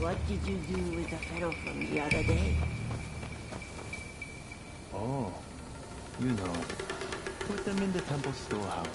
What did you do with the fellow from the other day? Oh, you know, put them in the temple storehouse.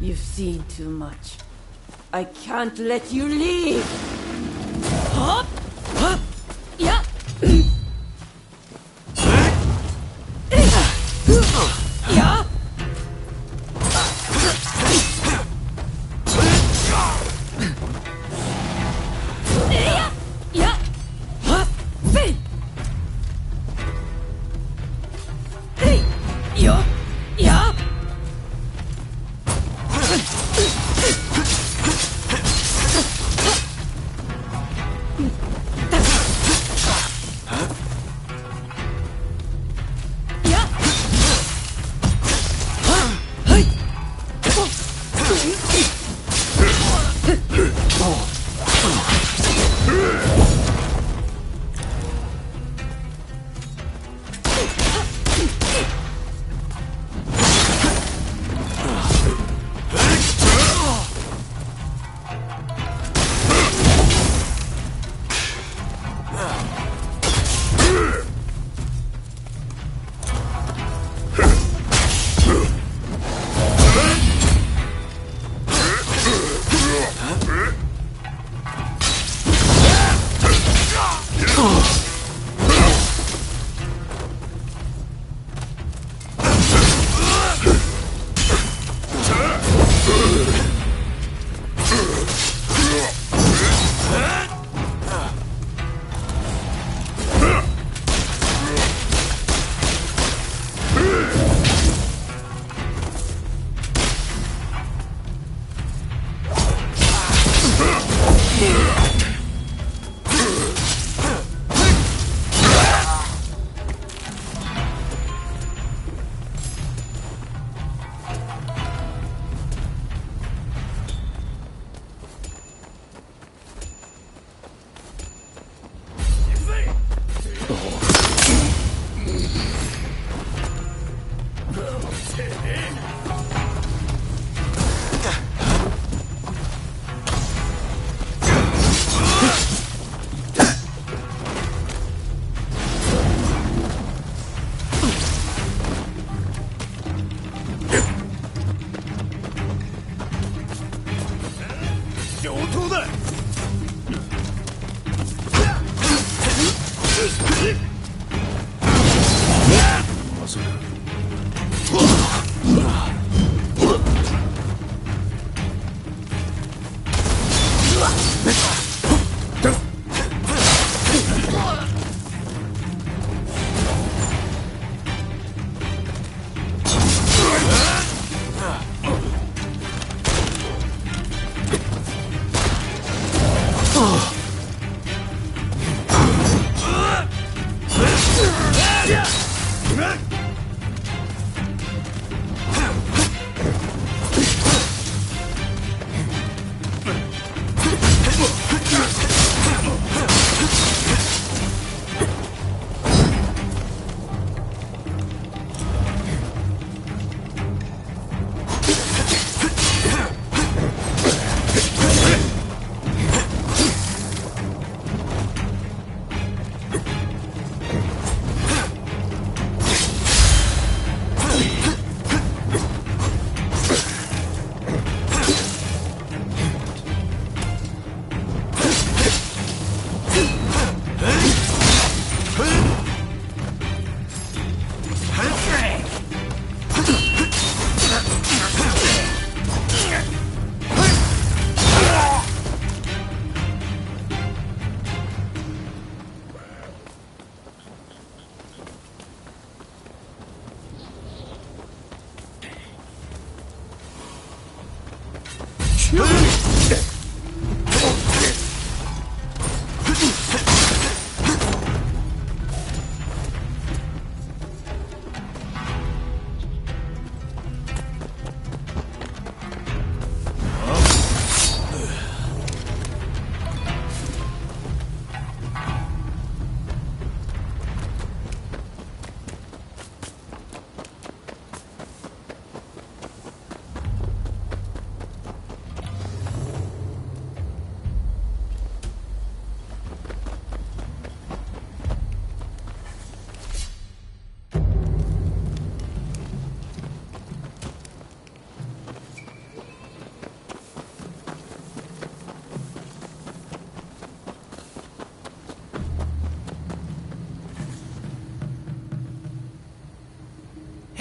You've seen too much. I can't let you leave! Hop! Hop! Yeah! Yeah! Yeah! Hop! Hey! Hey! Yeah! Yeah!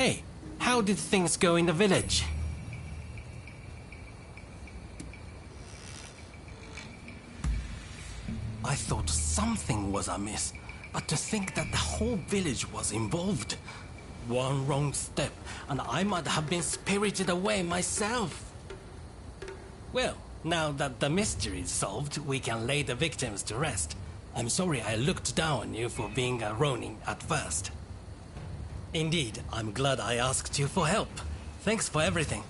Hey, how did things go in the village? I thought something was amiss, but to think that the whole village was involved. One wrong step, and I might have been spirited away myself. Well, now that the mystery is solved, we can lay the victims to rest. I'm sorry I looked down on you for being a Ronin at first. Indeed, I'm glad I asked you for help. Thanks for everything.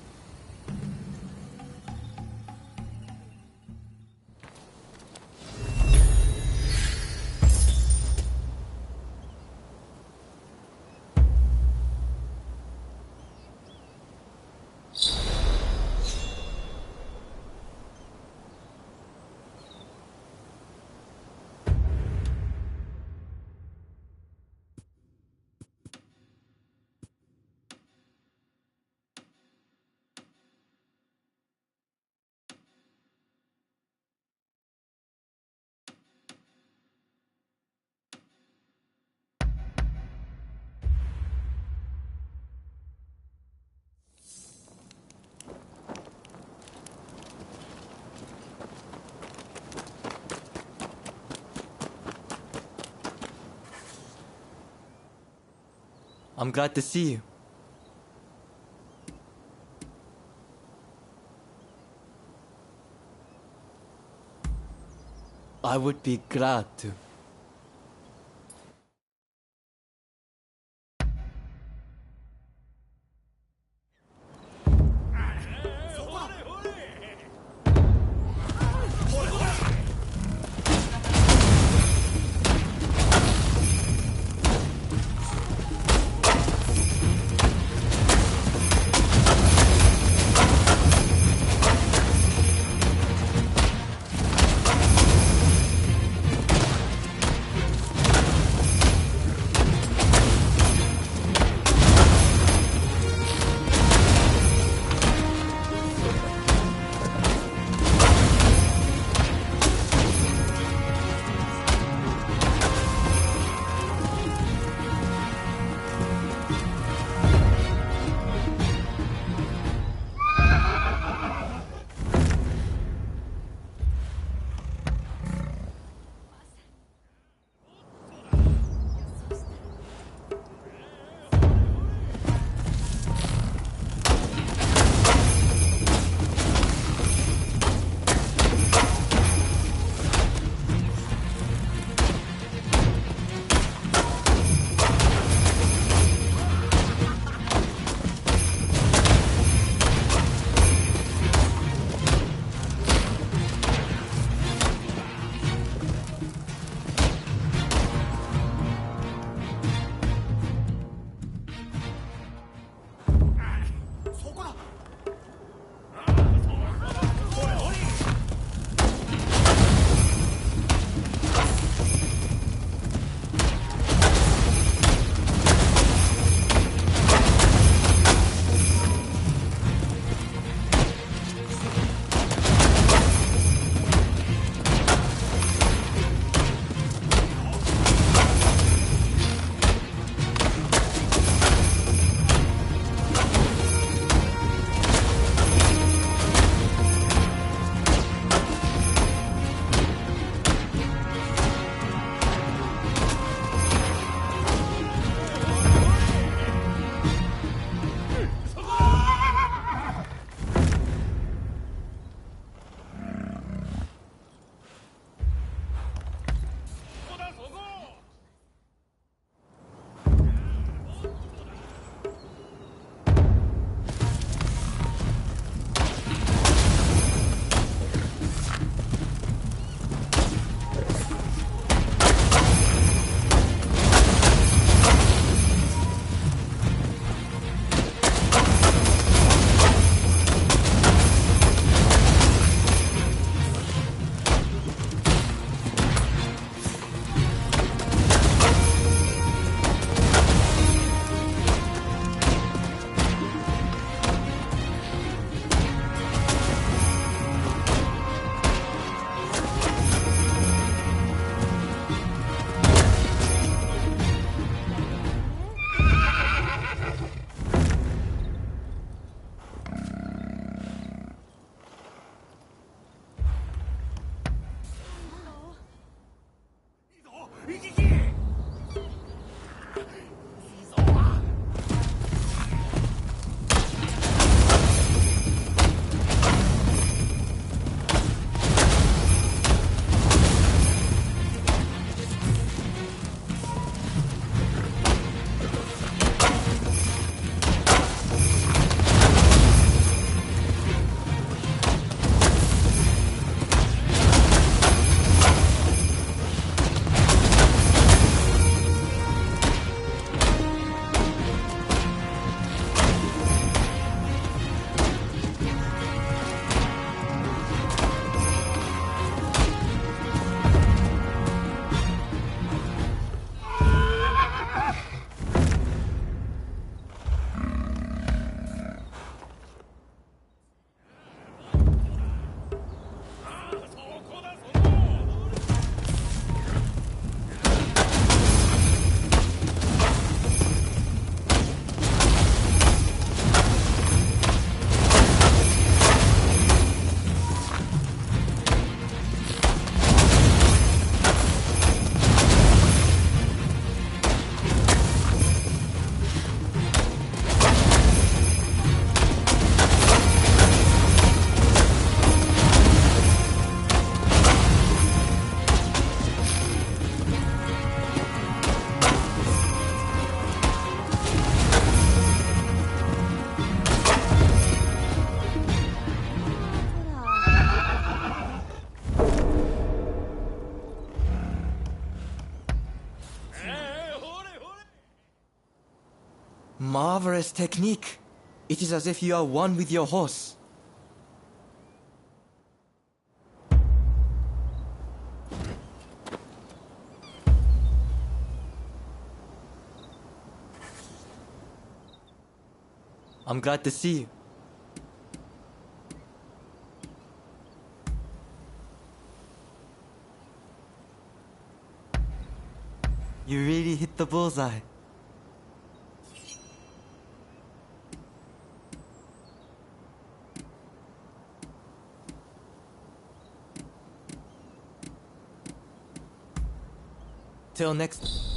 I'm glad to see you. I would be glad to. marvelous technique. It is as if you are one with your horse. I'm glad to see you. You really hit the bullseye. Till next.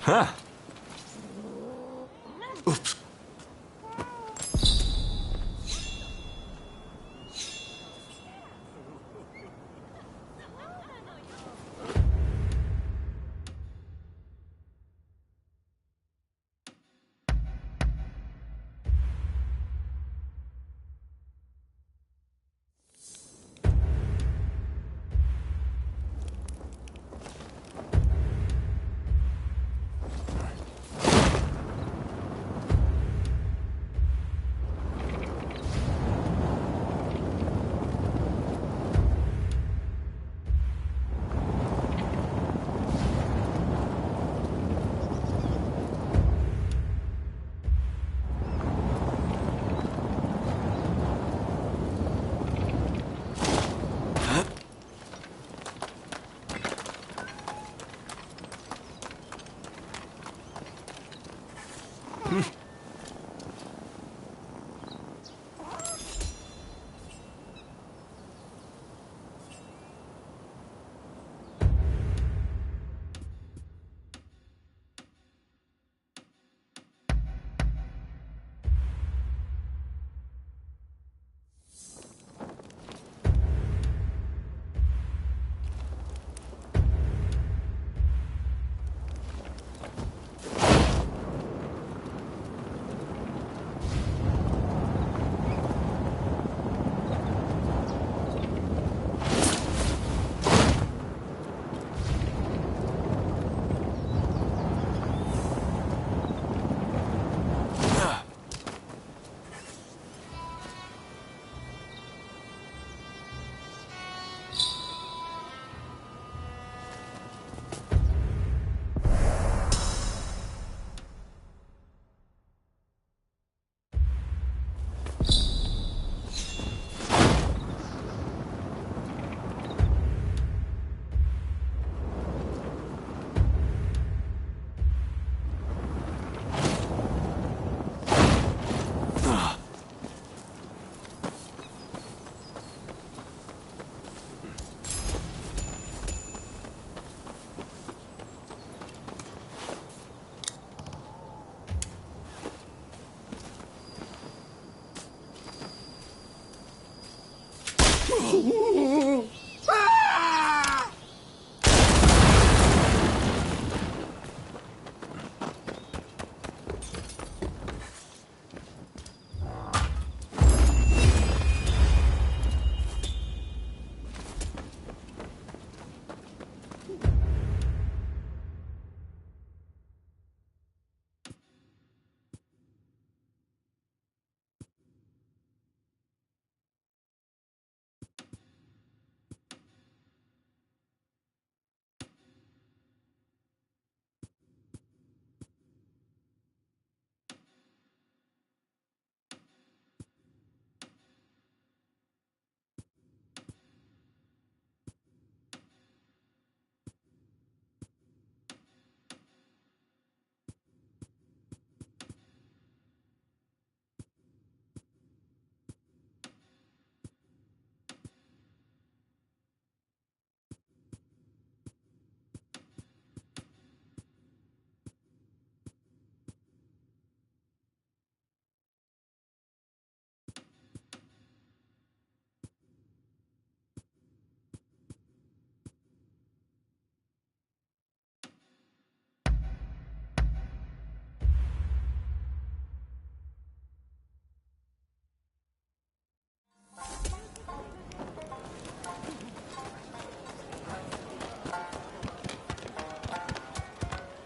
Huh. Oops.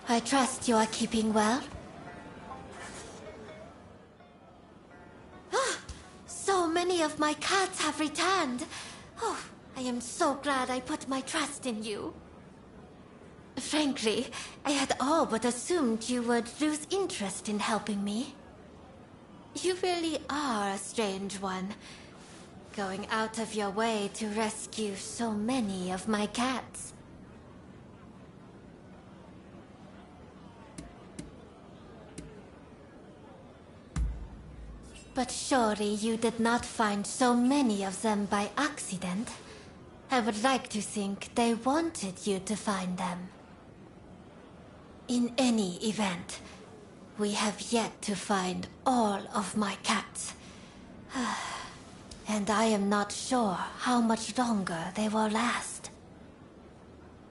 I trust you are keeping well. So many of my cats have returned. Oh, I am so glad I put my trust in you. Frankly, I had all but assumed you would lose interest in helping me. You really are a strange one, going out of your way to rescue so many of my cats. But surely you did not find so many of them by accident. I would like to think they wanted you to find them. In any event, we have yet to find all of my cats. And I am not sure how much longer they will last.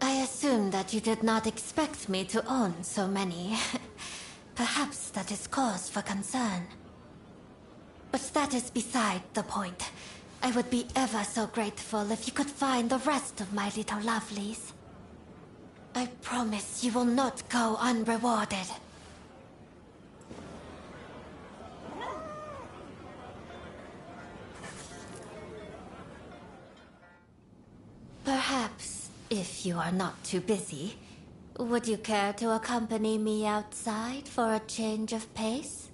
I assume that you did not expect me to own so many. Perhaps that is cause for concern. But that is beside the point. I would be ever so grateful if you could find the rest of my little lovelies. I promise you will not go unrewarded. Perhaps, if you are not too busy, would you care to accompany me outside for a change of pace?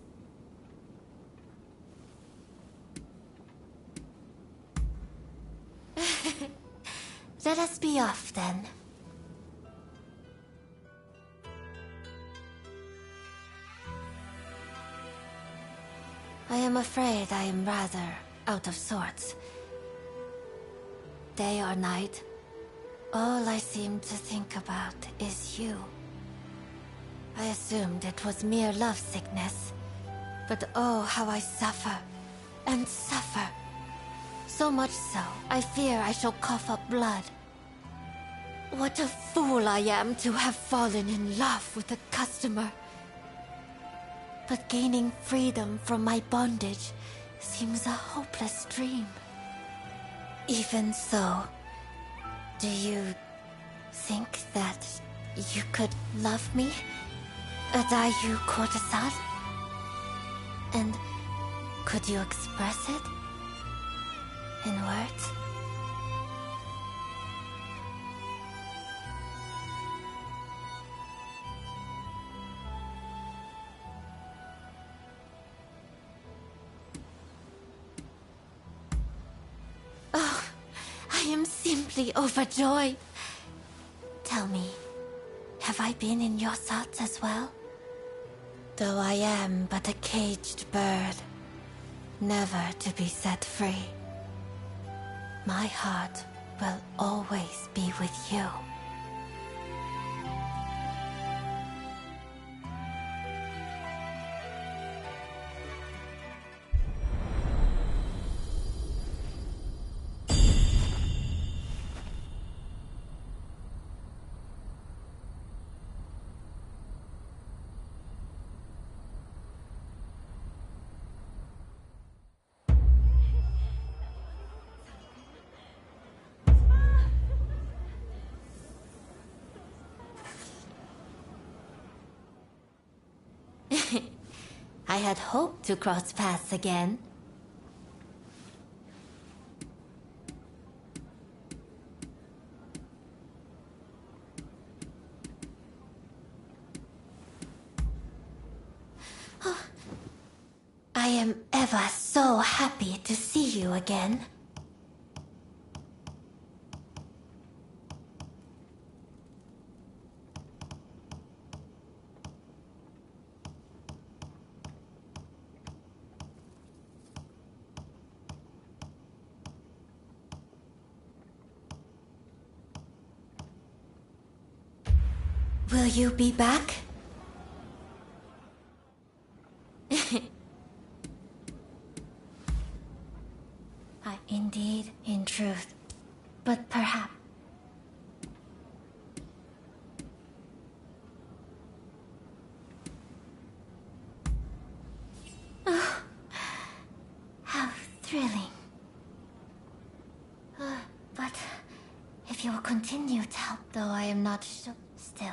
Let us be off then. I am afraid I am rather out of sorts. Day or night, all I seem to think about is you. I assumed it was mere lovesickness, but oh, how I suffer and suffer. So much so, I fear I shall cough up blood. What a fool I am to have fallen in love with a customer. But gaining freedom from my bondage seems a hopeless dream. Even so, do you think that you could love me? Are you courtesan? And could you express it in words? Oh, I am simply overjoyed. Tell me, have I been in your thoughts as well? Though I am but a caged bird, never to be set free, my heart will always be with you. I had hoped to cross paths again. I am ever so happy to see you again. Will you be back? Indeed, in truth. But perhaps... Oh, how thrilling. But if you will continue to help, though I am not sure still.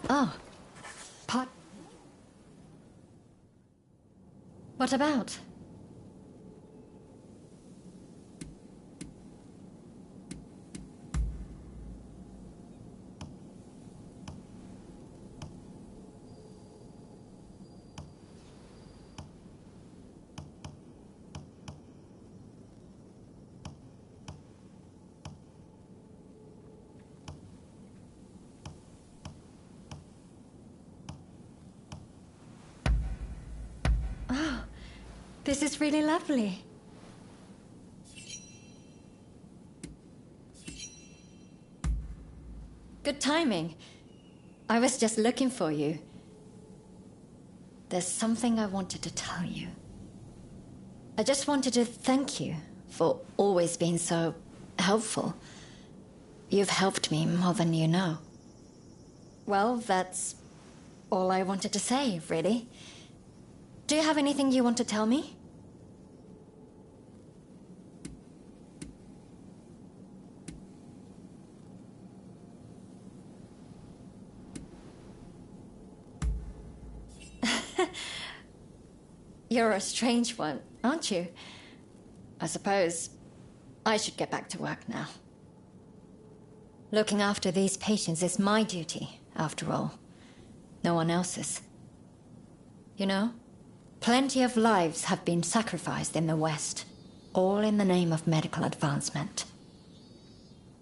Oh. Pot. What about? Oh, this is really lovely. Good timing. I was just looking for you. There's something I wanted to tell you. I just wanted to thank you for always being so helpful. You've helped me more than you know. Well, that's all I wanted to say, really. Do you have anything you want to tell me? You're a strange one, aren't you? I suppose I should get back to work now. Looking after these patients is my duty, after all. No one else's. You know, plenty of lives have been sacrificed in the West, all in the name of medical advancement.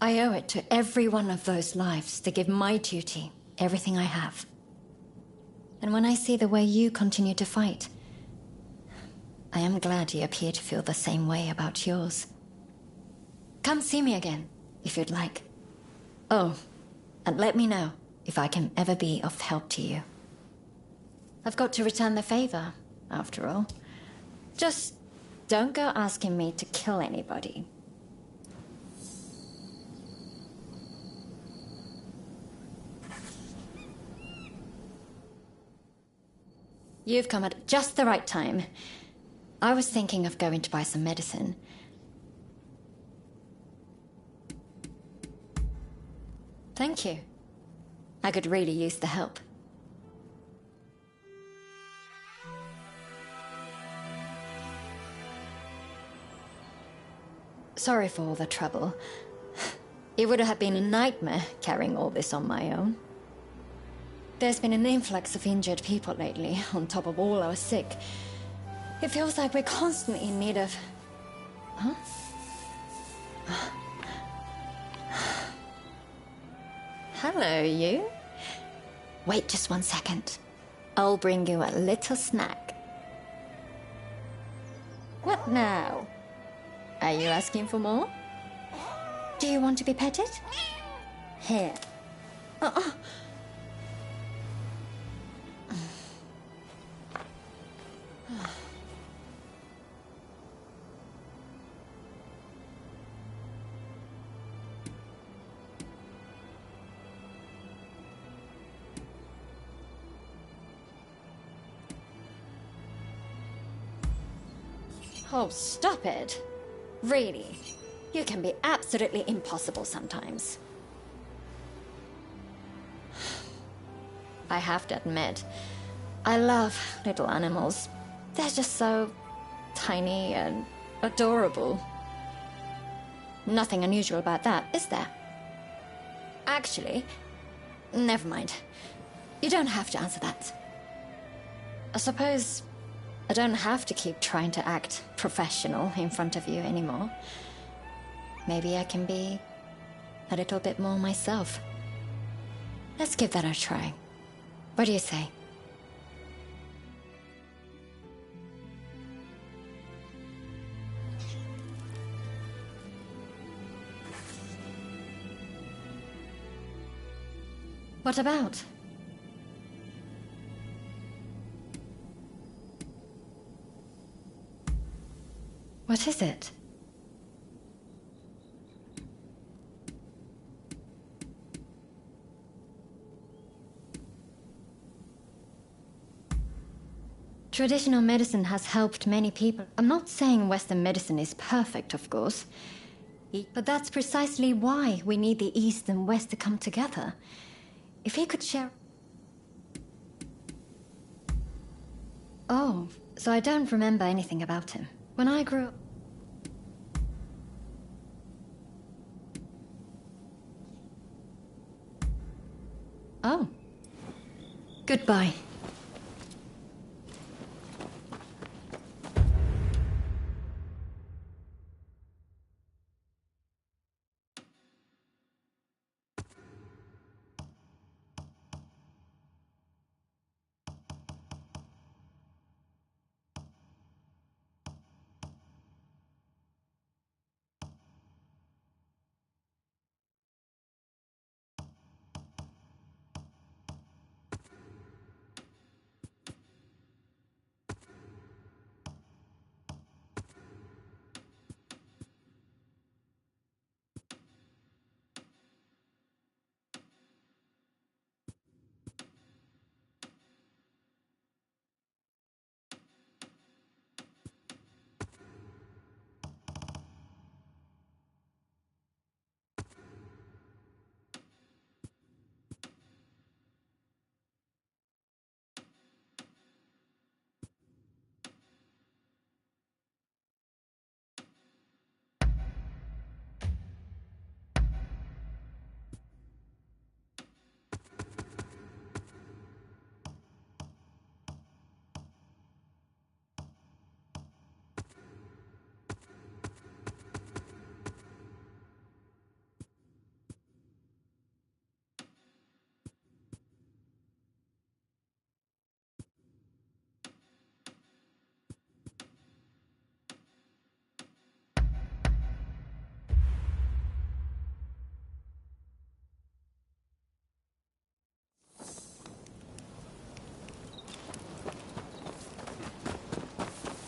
I owe it to every one of those lives to give my duty everything I have. And when I see the way you continue to fight, I am glad you appear to feel the same way about yours. Come see me again, if you'd like. Oh, and let me know if I can ever be of help to you. I've got to return the favor, after all. Just don't go asking me to kill anybody. You've come at just the right time. I was thinking of going to buy some medicine. Thank you. I could really use the help. Sorry for all the trouble. It would have been a nightmare carrying all this on my own. There's been an influx of injured people lately, on top of all our sick. It feels like we're constantly in need of... Huh? Hello, you. Wait just 1 second. I'll bring you a little snack. What now? Are you asking for more? Do you want to be petted? Here. Oh, stop it. Really. You can be absolutely impossible sometimes. I have to admit, I love little animals. They're just so tiny and adorable. Nothing unusual about that, is there? Actually, never mind. You don't have to answer that. I suppose I don't have to keep trying to act professional in front of you anymore. Maybe I can be a little bit more myself. Let's give that a try. What do you say? What about? What is it? Traditional medicine has helped many people. I'm not saying Western medicine is perfect, of course. But that's precisely why we need the East and West to come together. If we could share... Oh, so I don't remember anything about him. When I grew up... Oh. Goodbye.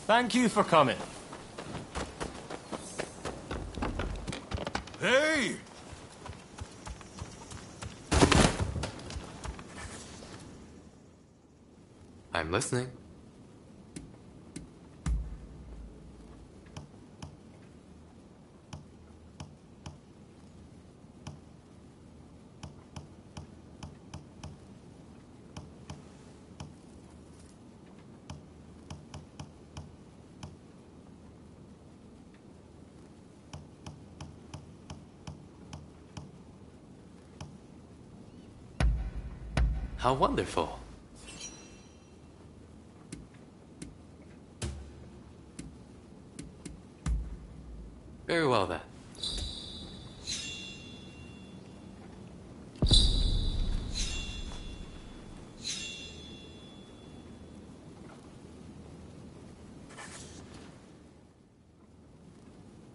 Thank you for coming. Hey! I'm listening. How wonderful. Very well then.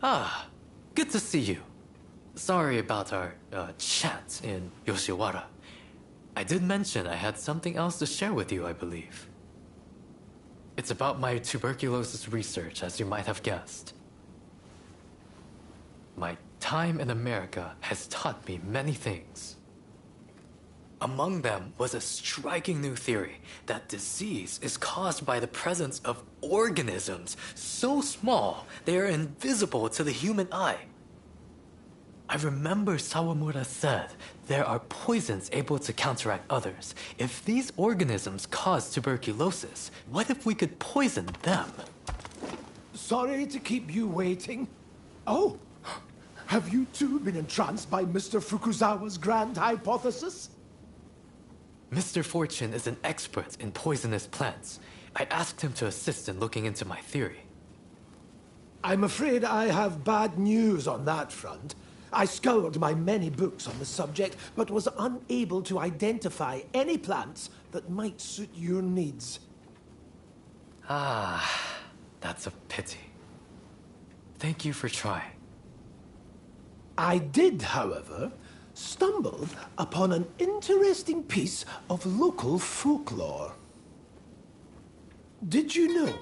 Ah, good to see you. Sorry about our chat in Yoshiwara. I did mention I had something else to share with you, I believe. It's about my tuberculosis research, as you might have guessed. My time in America has taught me many things. Among them was a striking new theory that disease is caused by the presence of organisms so small they are invisible to the human eye. I remember Sawamura said there are poisons able to counteract others. If these organisms cause tuberculosis, what if we could poison them? Sorry to keep you waiting. Oh, have you too been entranced by Mr. Fukuzawa's grand hypothesis? Mr. Fortune is an expert in poisonous plants. I asked him to assist in looking into my theory. I'm afraid I have bad news on that front. I scoured my many books on the subject, but was unable to identify any plants that might suit your needs. Ah, that's a pity. Thank you for trying. I did, however, stumble upon an interesting piece of local folklore. Did you know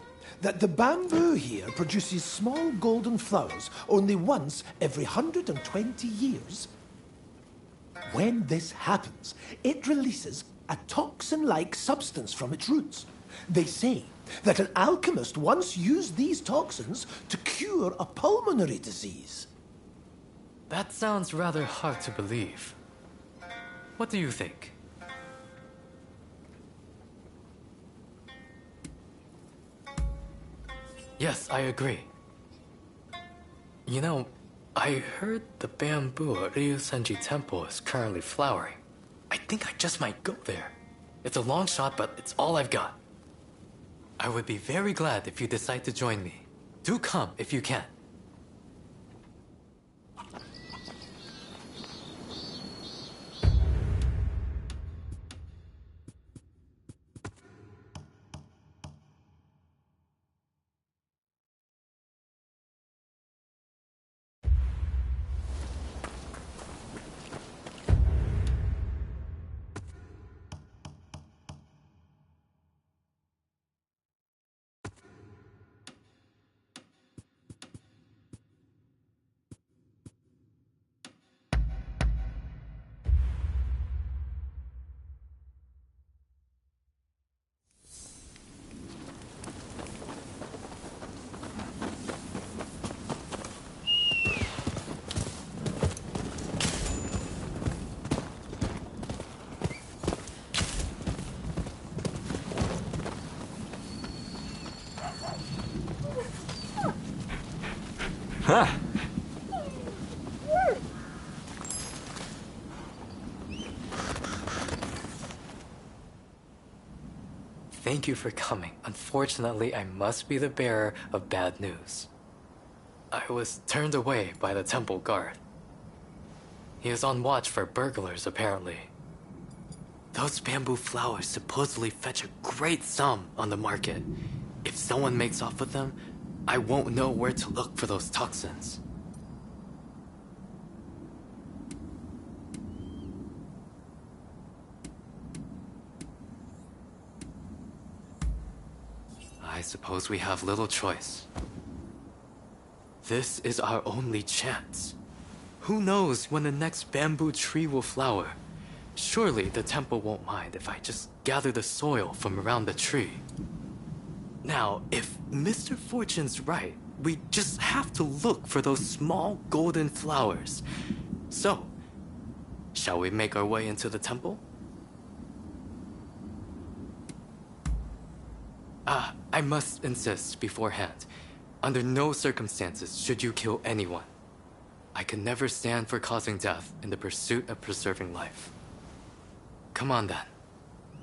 that the bamboo here produces small golden flowers only once every 120 years? When this happens, it releases a toxin-like substance from its roots. They say that an alchemist once used these toxins to cure a pulmonary disease. That sounds rather hard to believe. What do you think? Yes, I agree. You know, I heard the bamboo at Ryusenji Temple is currently flowering. I think I just might go there. It's a long shot, but it's all I've got. I would be very glad if you decide to join me. Do come if you can. Thank you for coming. Unfortunately, I must be the bearer of bad news. I was turned away by the temple guard. He is on watch for burglars, apparently. Those bamboo flowers supposedly fetch a great sum on the market. If someone makes off with them, I won't know where to look for those toxins. I suppose we have little choice. This is our only chance. Who knows when the next bamboo tree will flower? Surely the temple won't mind if I just gather the soil from around the tree. Now, if Mr. Fortune's right, we just have to look for those small golden flowers. So, shall we make our way into the temple? I must insist beforehand. Under no circumstances should you kill anyone. I can never stand for causing death in the pursuit of preserving life. Come on then.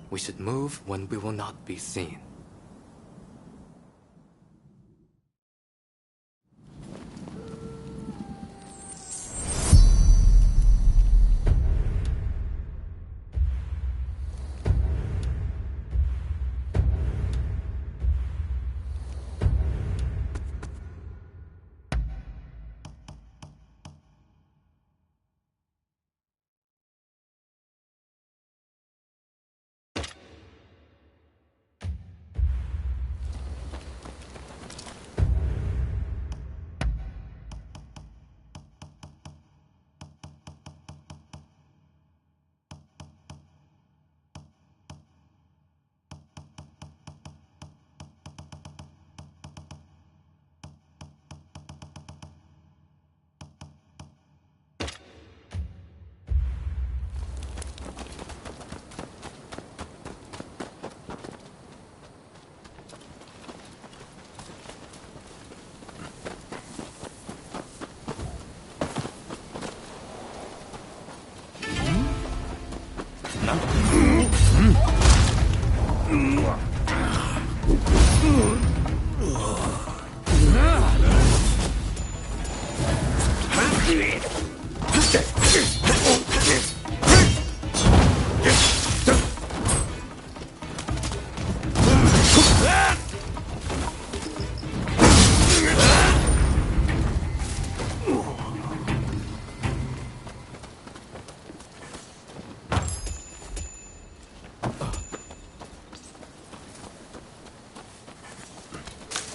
We should move when we will not be seen.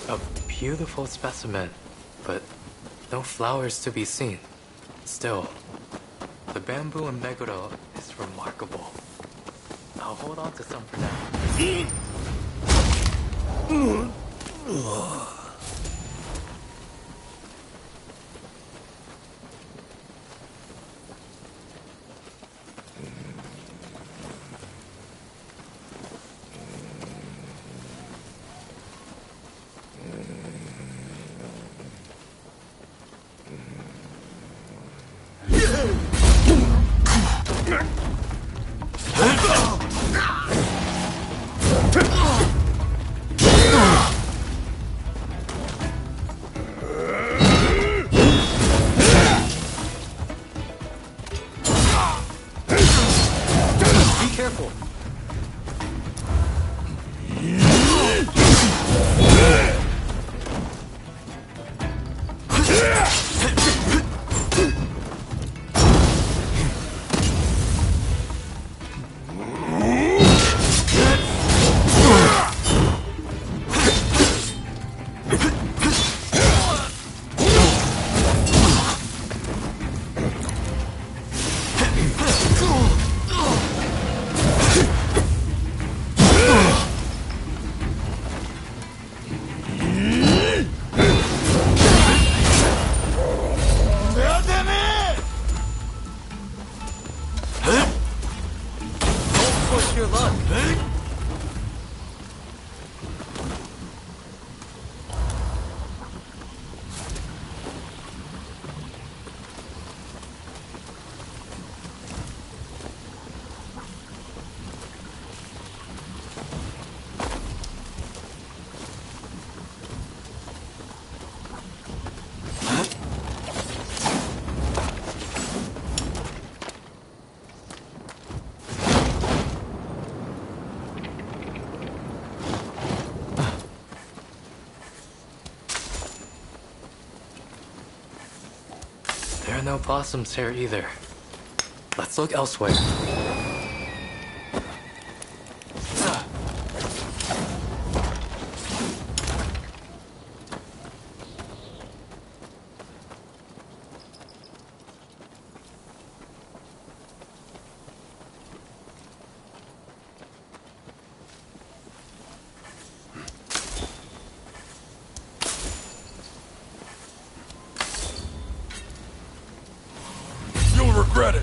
A beautiful specimen, but no flowers to be seen. Still, the bamboo in Meguro is remarkable. I'll hold on to some for now. Be careful. Don't push your luck. There are no possums here either. Let's look elsewhere. You'll regret it.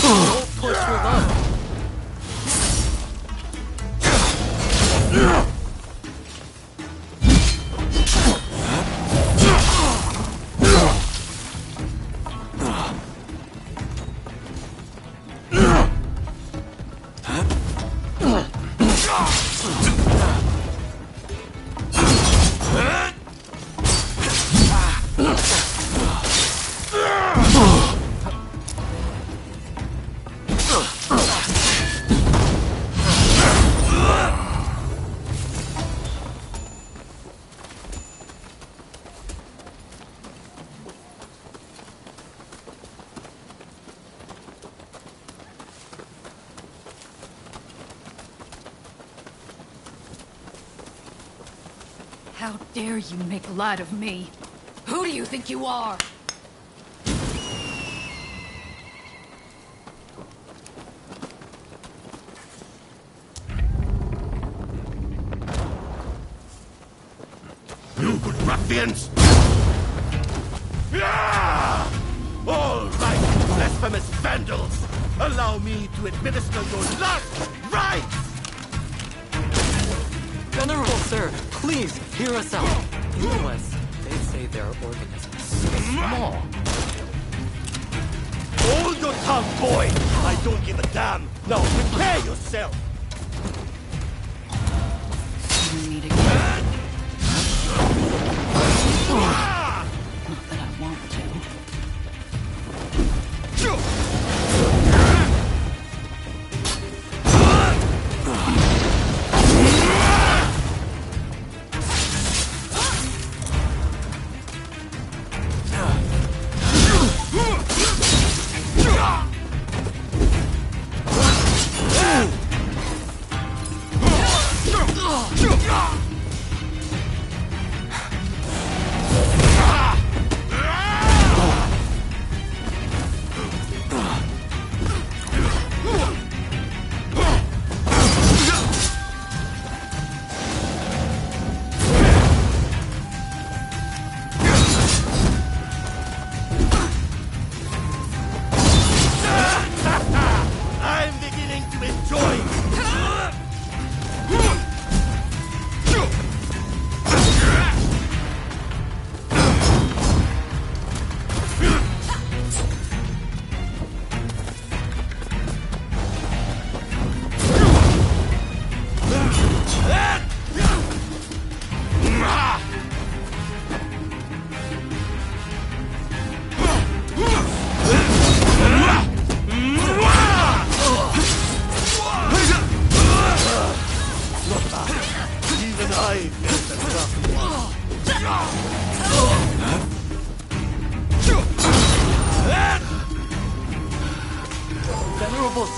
Don't push your luck. How dare you make light of me? Who do you think you are? You good ruffians! Yeah! All right, blasphemous vandals! Allow me to administer your last rites! General, sir, please hear us out. In the West, they say there are organisms so small. Hold your tongue, boy! I don't give a damn! Now prepare yourself! You meet again. Not that I want to.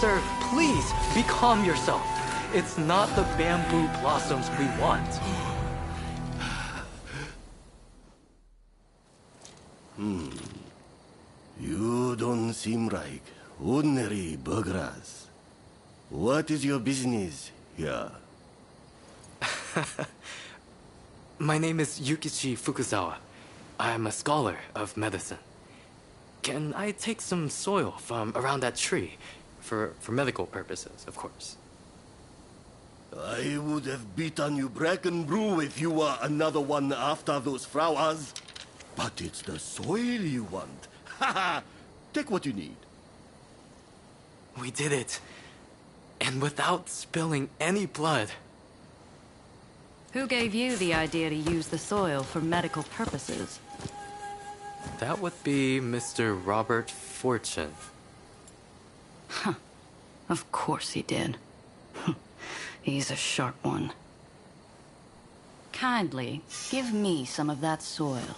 sir, please, be calm yourself. It's not the bamboo blossoms we want. You don't seem like ordinary burghers. What is your business here? My name is Yukichi Fukuzawa. I am a scholar of medicine. Can I take some soil from around that tree? For medical purposes, of course. I would have beaten you bracken brew if you were another one after those flowers. But it's the soil you want. Haha! Take what you need. We did it. And without spilling any blood. Who gave you the idea to use the soil for medical purposes? That would be Mr. Robert Fortune. Huh. Of course he did. He's a sharp one. Kindly, give me some of that soil.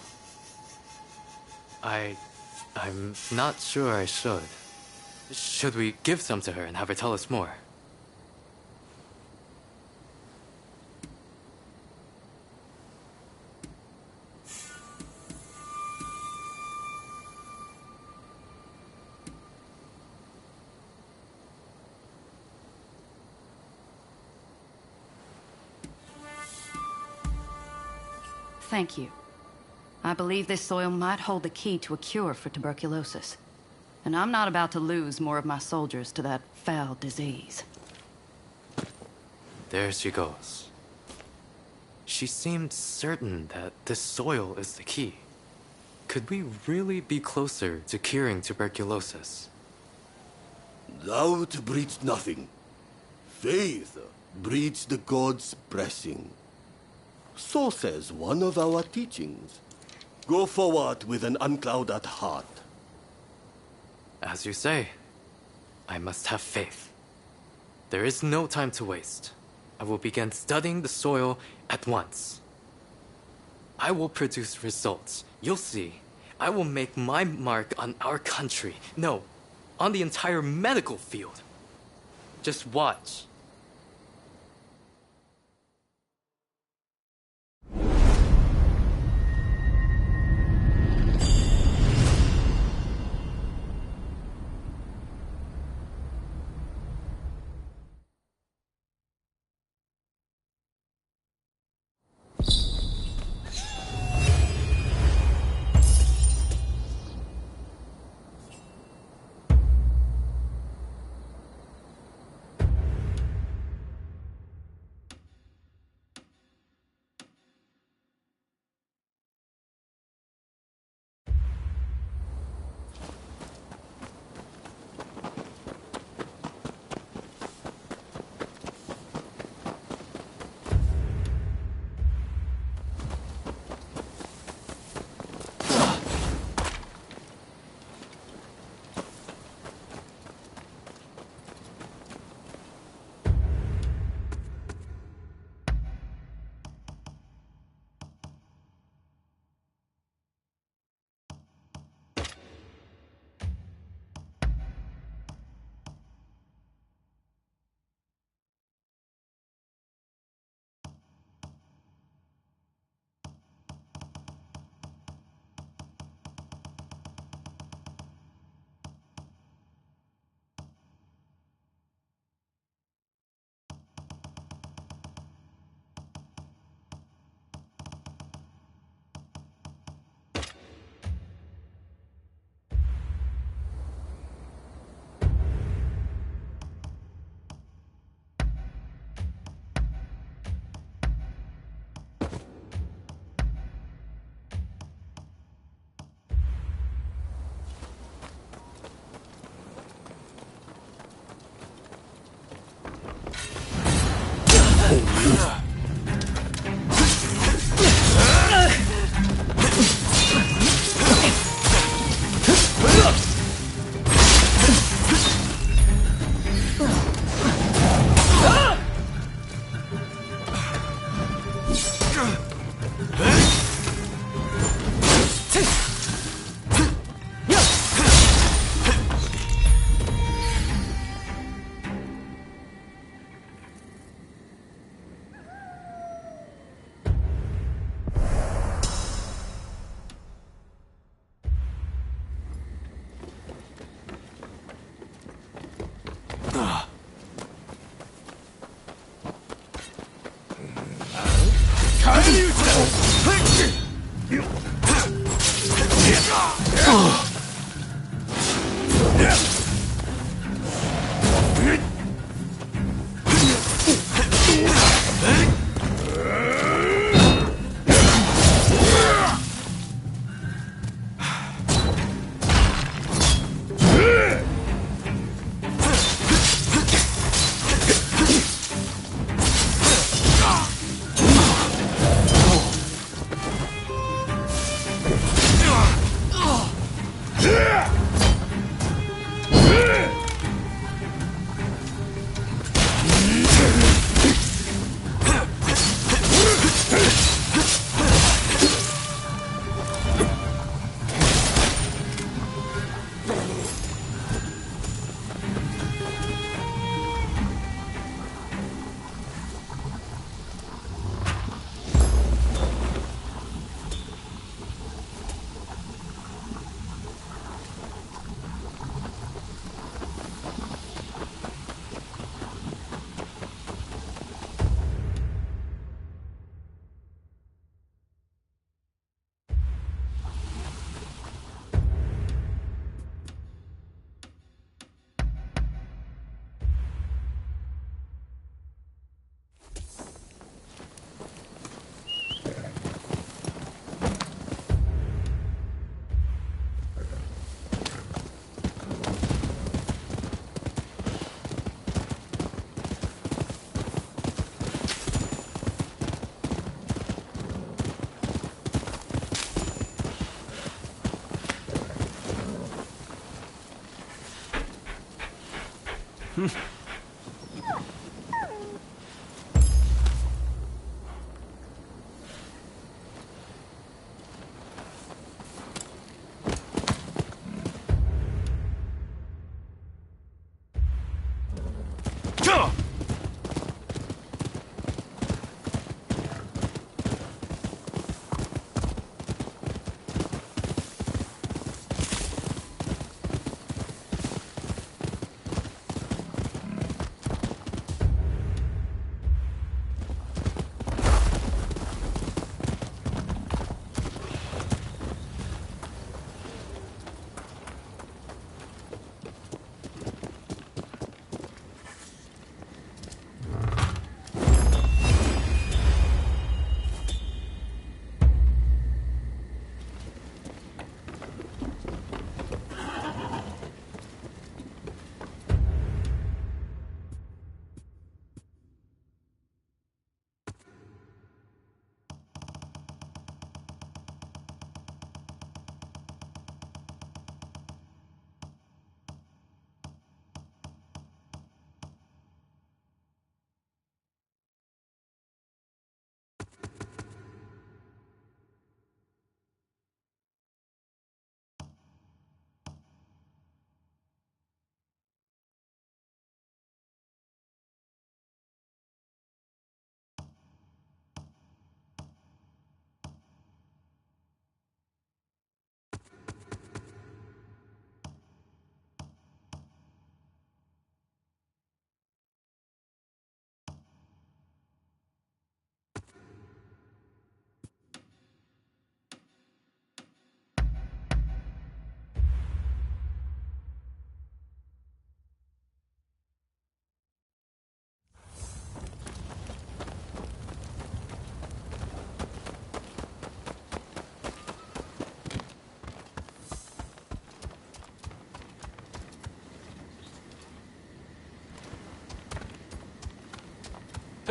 I'm not sure I should. Should we give some to her and have her tell us more? Thank you. I believe this soil might hold the key to a cure for tuberculosis. And I'm not about to lose more of my soldiers to that foul disease. There she goes. She seemed certain that this soil is the key. Could we really be closer to curing tuberculosis? Doubt breeds nothing. Faith breeds the gods' blessing. So says one of our teachings. Go forward with an unclouded heart. As you say, I must have faith. There is no time to waste. I will begin studying the soil at once. I will produce results. You'll see. I will make my mark on our country. No, on the entire medical field. Just watch.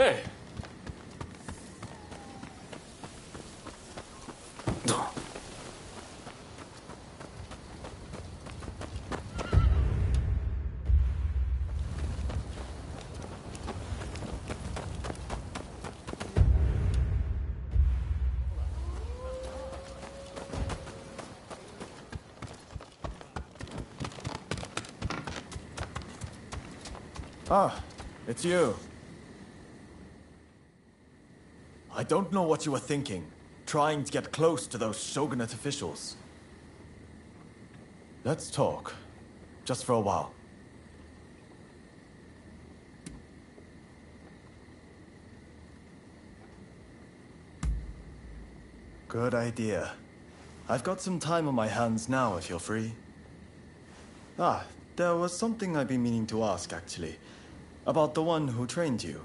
Hey! Ah, it's you. I don't know what you were thinking, trying to get close to those Shogunate officials. Let's talk, just for a while. Good idea. I've got some time on my hands now, if you're free. Ah, there was something I've been meaning to ask, actually. About the one who trained you.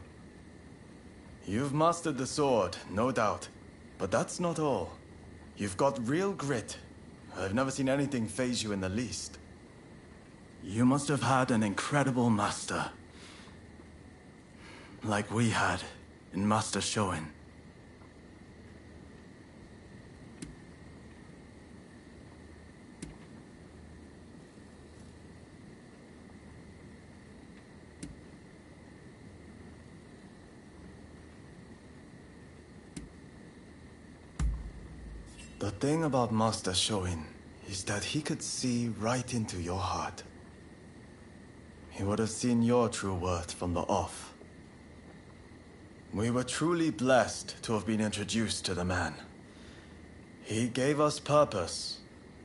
You've mastered the sword, no doubt. But that's not all. You've got real grit. I've never seen anything faze you in the least. You must have had an incredible master. Like we had in Master Shoin. The thing about Master Shoin is that he could see right into your heart. He would have seen your true worth from the off. We were truly blessed to have been introduced to the man. He gave us purpose,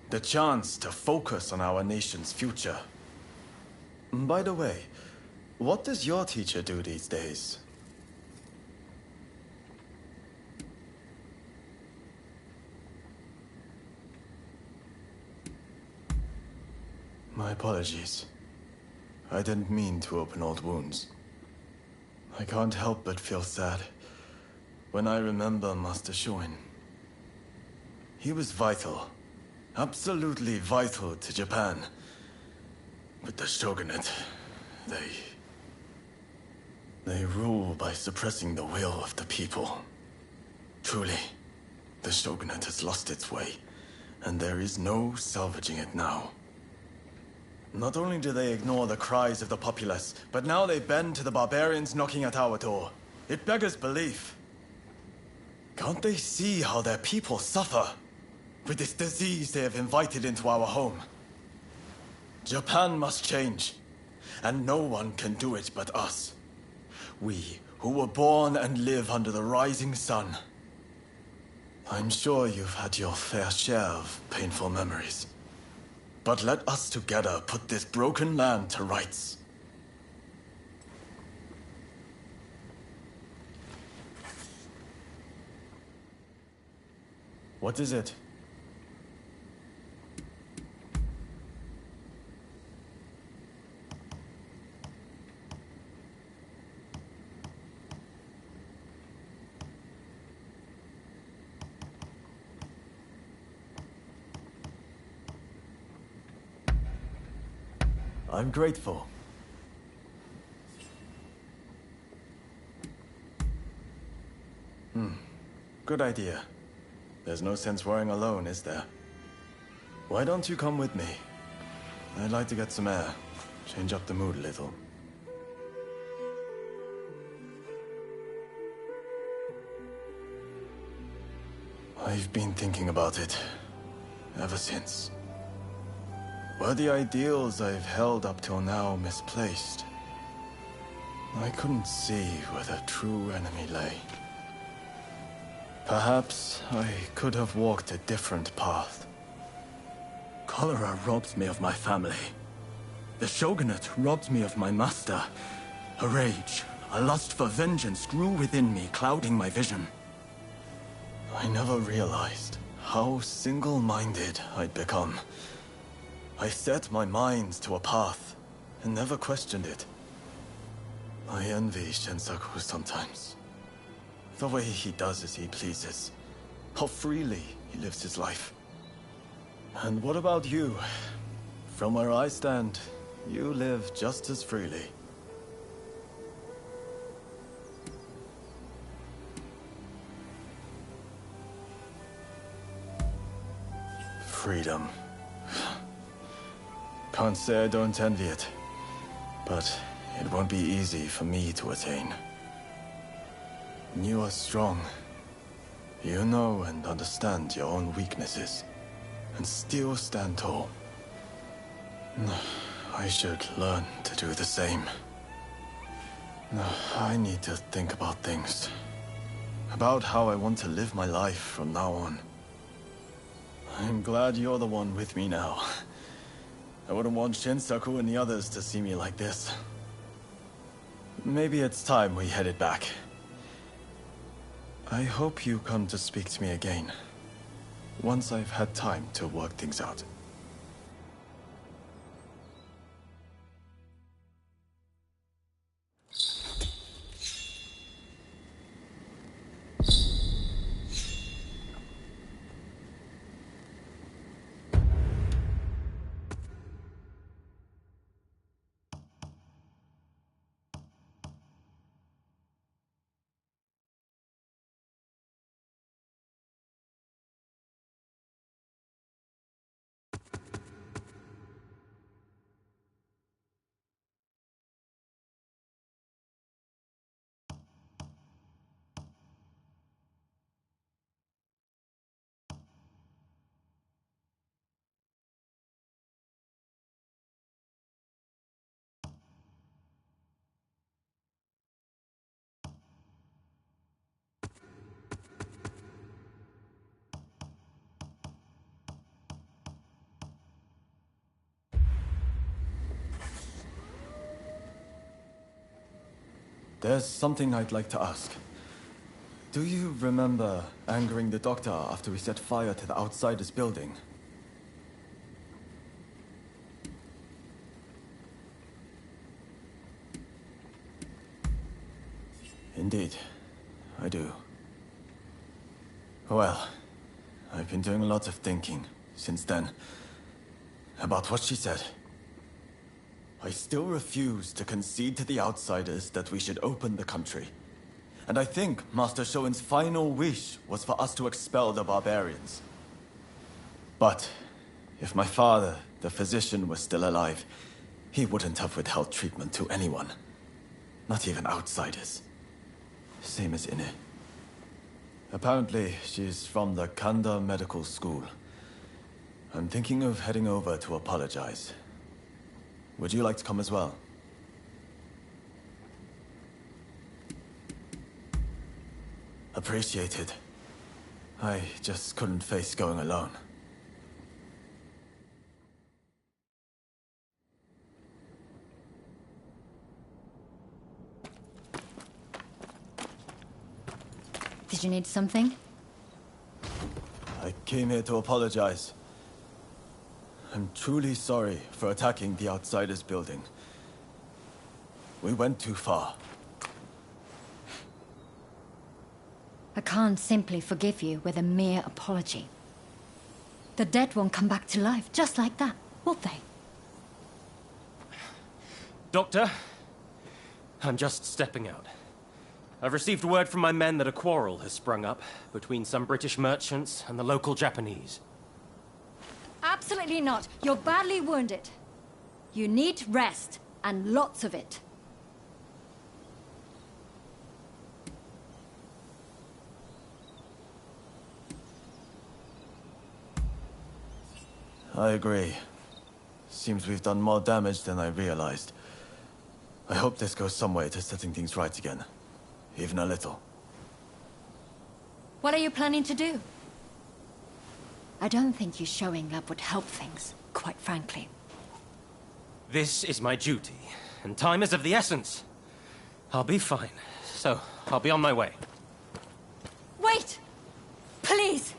the chance to focus on our nation's future. By the way, what does your teacher do these days? My apologies. I didn't mean to open old wounds. I can't help but feel sad when I remember Master Shoin. He was vital, absolutely vital to Japan. But the Shogunate, they rule by suppressing the will of the people. Truly, the Shogunate has lost its way, and there is no salvaging it now. Not only do they ignore the cries of the populace, but now they bend to the barbarians knocking at our door. It beggars belief. Can't they see how their people suffer with this disease they have invited into our home? Japan must change, and no one can do it but us. We, who were born and live under the rising sun. I'm sure you've had your fair share of painful memories. But let us together put this broken land to rights. What is it? I'm grateful. Good idea. There's no sense worrying alone, is there? Why don't you come with me? I'd like to get some air. Change up the mood a little. I've been thinking about it ever since. Were the ideals I've held up till now misplaced? I couldn't see where the true enemy lay. Perhaps I could have walked a different path. Cholera robbed me of my family. The shogunate robbed me of my master. A rage, a lust for vengeance grew within me, clouding my vision. I never realized how single-minded I'd become. I set my mind to a path and never questioned it. I envy Shinsaku sometimes. The way he does as he pleases. How freely he lives his life. And what about you? From where I stand, you live just as freely. Freedom. Can't say I don't envy it, but it won't be easy for me to attain. You are strong. You know and understand your own weaknesses, and still stand tall. I should learn to do the same. I need to think about things. About how I want to live my life from now on. I'm glad you're the one with me now. I wouldn't want Shinsaku and the others to see me like this. Maybe it's time we headed back. I hope you come to speak to me again, once I've had time to work things out. There's something I'd like to ask. Do you remember angering the doctor after we set fire to the Outsiders building? Indeed, I do. Well, I've been doing lots of thinking since then about what she said. I still refuse to concede to the Outsiders that we should open the country. And I think Master Shoin's final wish was for us to expel the barbarians. But If my father, the physician, was still alive, he wouldn't have withheld treatment to anyone. Not even outsiders. Same as Ine. Apparently, she's from the Kanda Medical School. I'm thinking of heading over to apologize. Would you like to come as well? Appreciated. I just couldn't face going alone. Did you need something? I came here to apologize. I'm truly sorry for attacking the Outsiders building. We went too far. I can't simply forgive you with a mere apology. The dead won't come back to life just like that, will they? Doctor, I'm just stepping out. I've received word from my men that a quarrel has sprung up between some British merchants and the local Japanese. Absolutely not. You're badly wounded. You need rest, and lots of it. I agree. Seems we've done more damage than I realized. I hope this goes some way to setting things right again. Even a little. What are you planning to do? I don't think you showing up would help things, quite frankly. This is my duty, and time is of the essence. I'll be fine, so I'll be on my way. Wait! Please!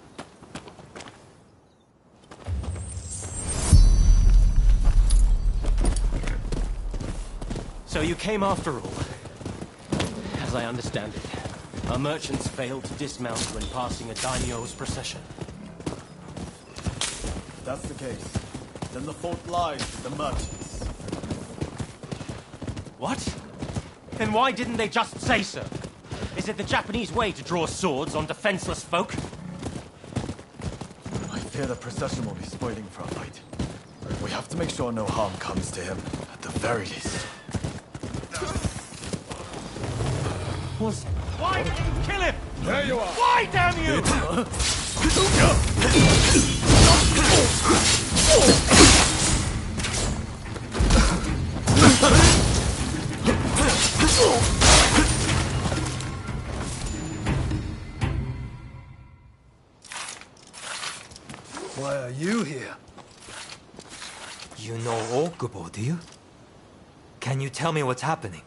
So you came after all. As I understand it, our merchants failed to dismount when passing a daimyo's procession. If that's the case, then the fault lies with the merchants. What? Then why didn't they just say so? Is it the Japanese way to draw swords on defenseless folk? I fear the procession will be spoiling for a fight. We have to make sure no harm comes to him, at the very least. Why did you kill him? There you are! Why, damn you! Why are you here? You know Okubo, do you? Can you tell me what's happening?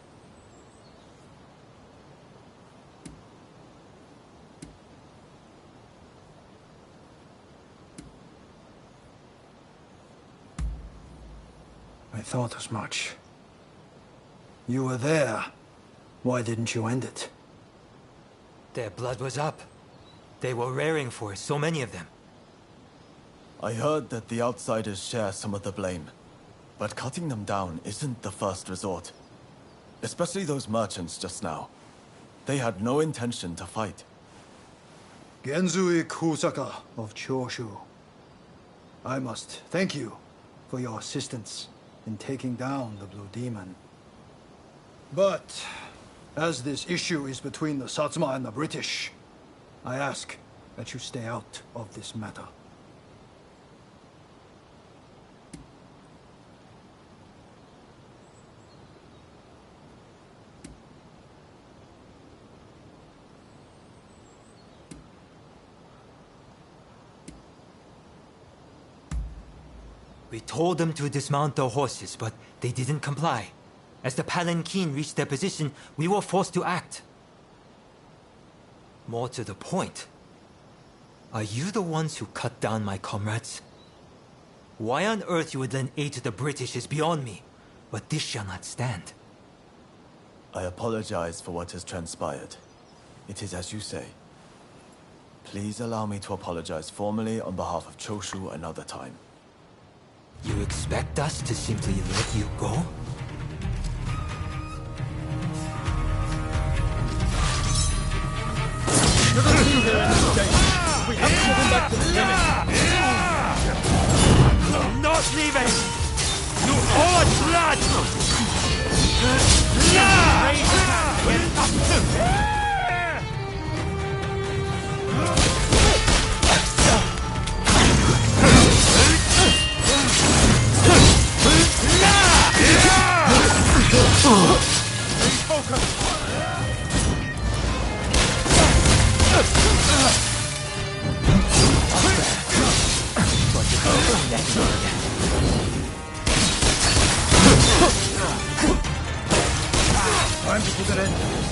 I thought as much. You were there. Why didn't you end it? Their blood was up. They were raring for it, so many of them. I heard that the Outsiders share some of the blame. But cutting them down isn't the first resort. Especially those merchants just now. They had no intention to fight. Genzui Kusaka of Choshu. I must thank you for your assistance in taking down the Blue Demon. But, as this issue is between the Satsuma and the British, I ask that you stay out of this matter. We told them to dismount their horses, but they didn't comply. As the palanquin reached their position, we were forced to act. More to the point, are you the ones who cut down my comrades? Why on earth you would lend aid to the British is beyond me, but this shall not stand. I apologize for what has transpired. It is as you say. Please allow me to apologize formally on behalf of Choshu another time. You expect us to simply let you go? We have to get him back to the limit. Time to put an end to this.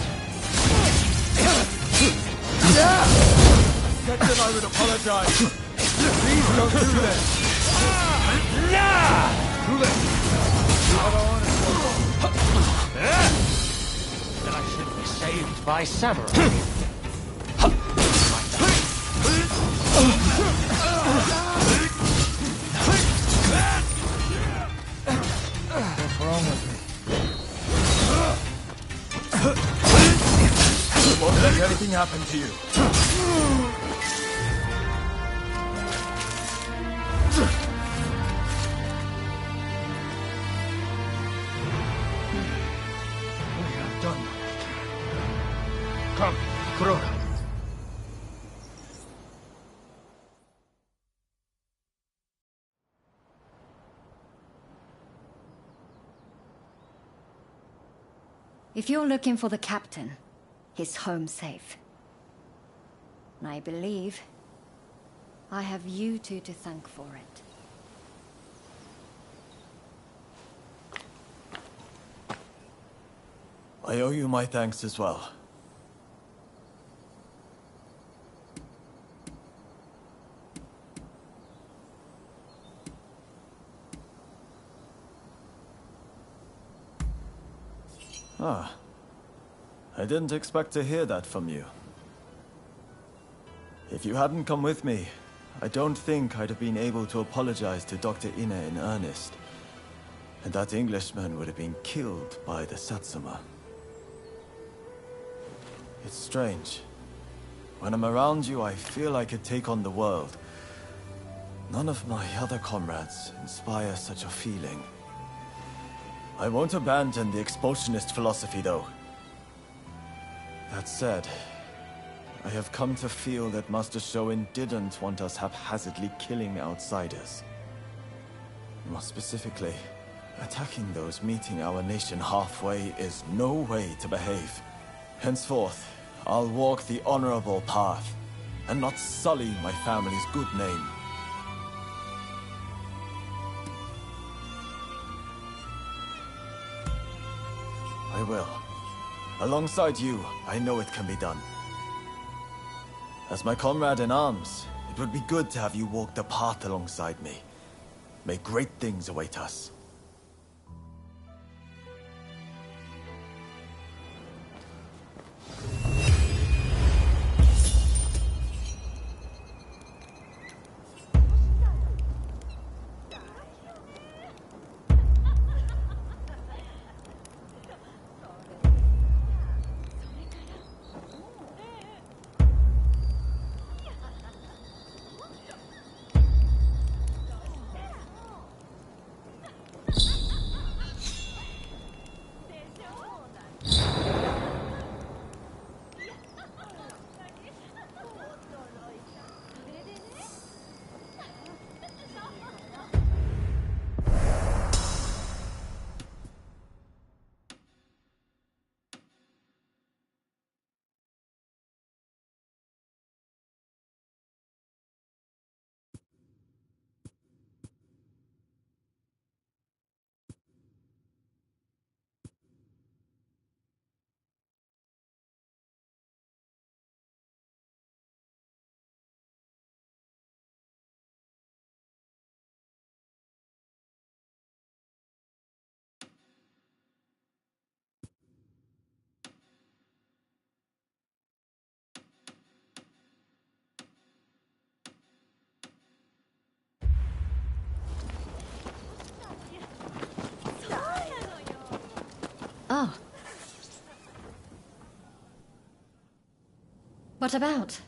Said that I would apologize. Please don't do that. Too late. Then I should be saved by samurai. What's wrong with me? Won't let anything happen to you. We have done what we can. Come, Kurota. If you're looking for the captain, he's home safe. And I believe I have you two to thank for it. I owe you my thanks as well. Ah. I didn't expect to hear that from you. If you hadn't come with me, I don't think I'd have been able to apologize to Dr. Ine in earnest. And that Englishman would have been killed by the Satsuma. It's strange. When I'm around you, I feel I could take on the world. None of my other comrades inspire such a feeling. I won't abandon the expulsionist philosophy, though. That said, I have come to feel that Master Shoin didn't want us haphazardly killing outsiders. More specifically, attacking those meeting our nation halfway is no way to behave. Henceforth, I'll walk the honorable path, and not sully my family's good name. I will. Alongside you, I know it can be done. As my comrade in arms, it would be good to have you walk the path alongside me. May great things await us. Oh. What about?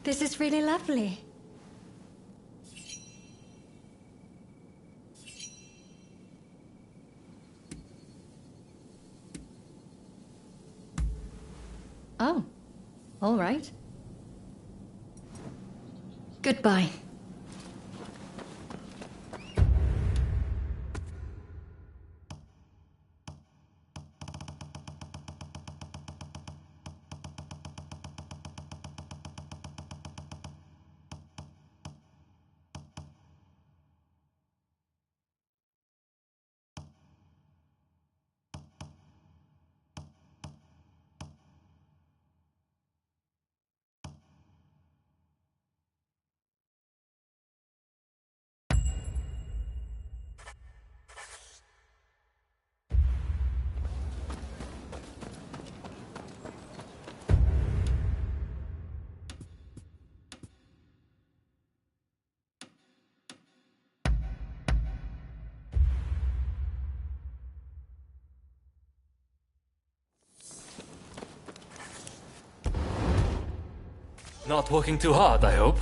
This is really lovely. Oh, all right. Goodbye. Not working too hard, I hope.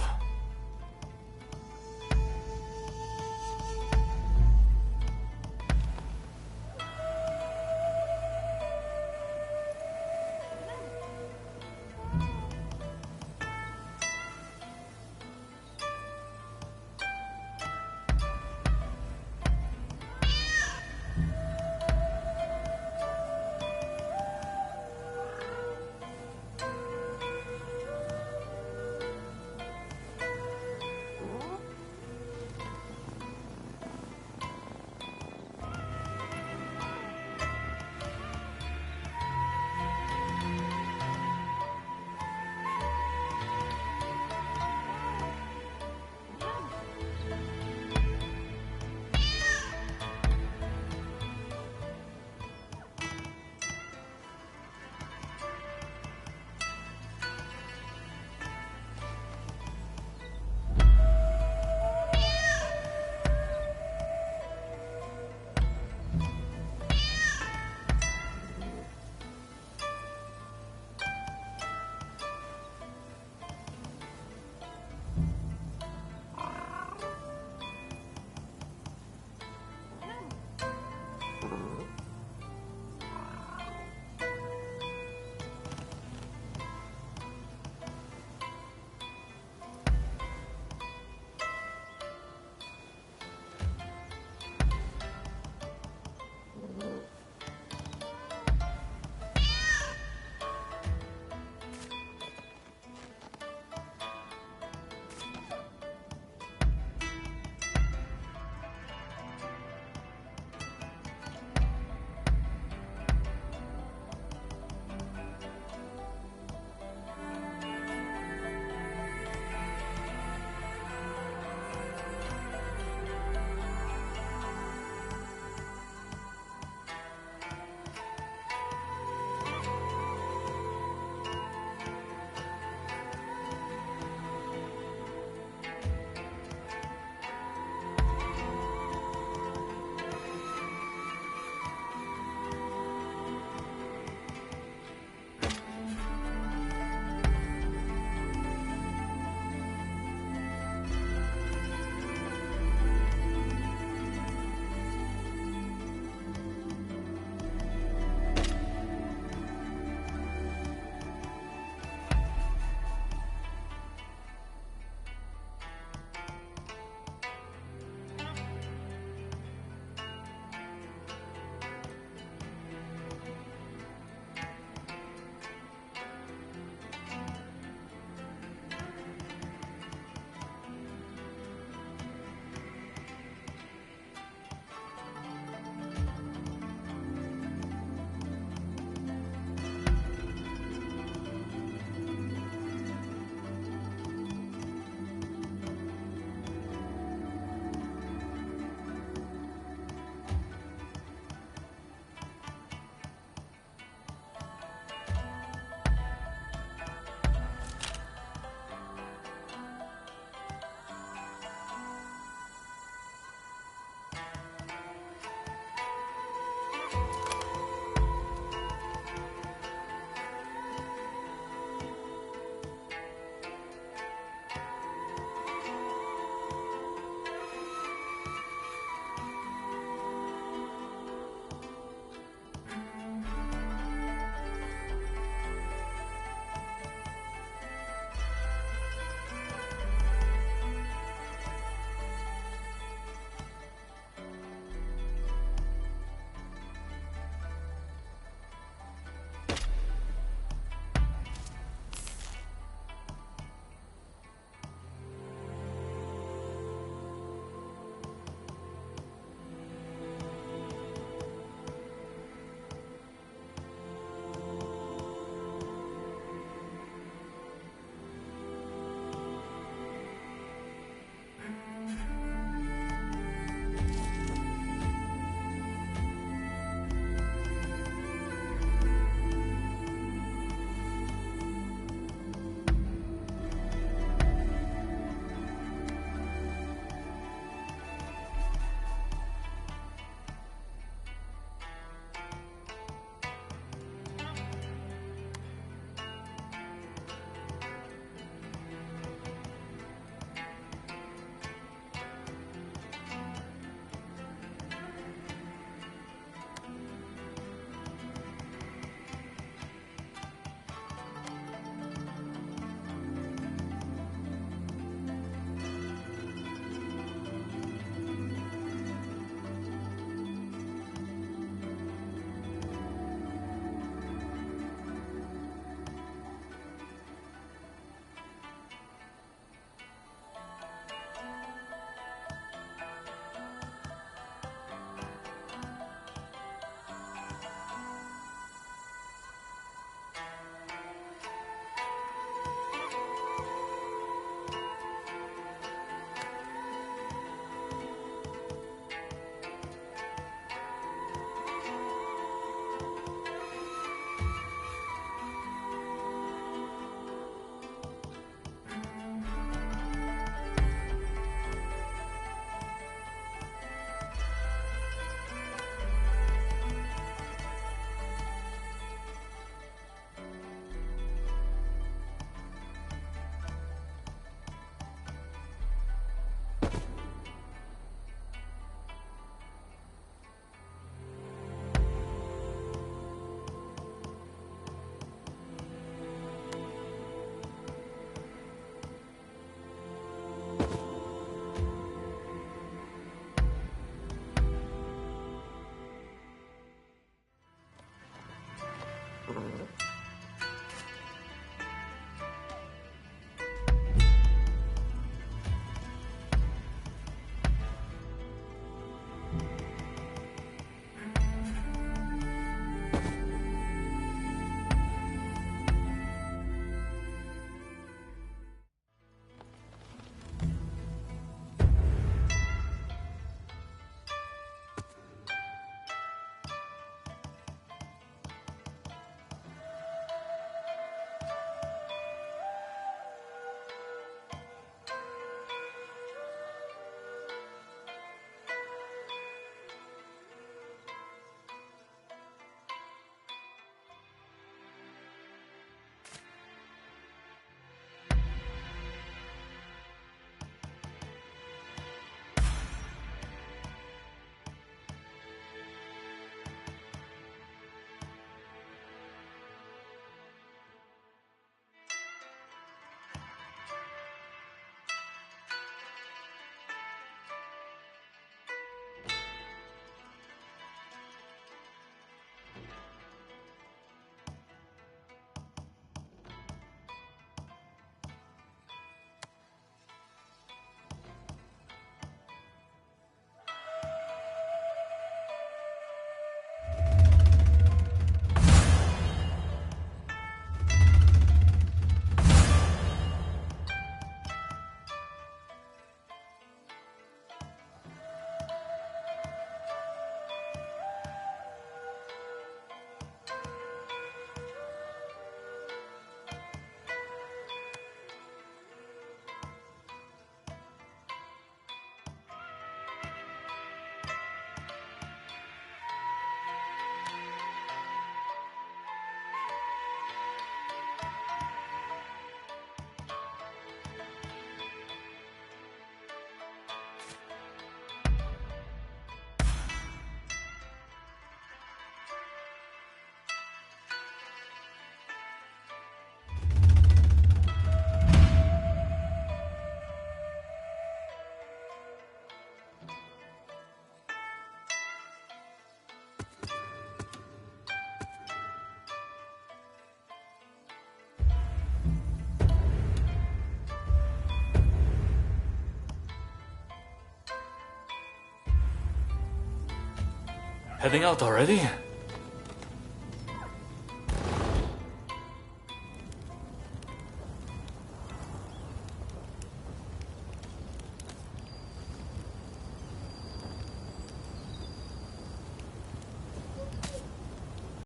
Heading out already?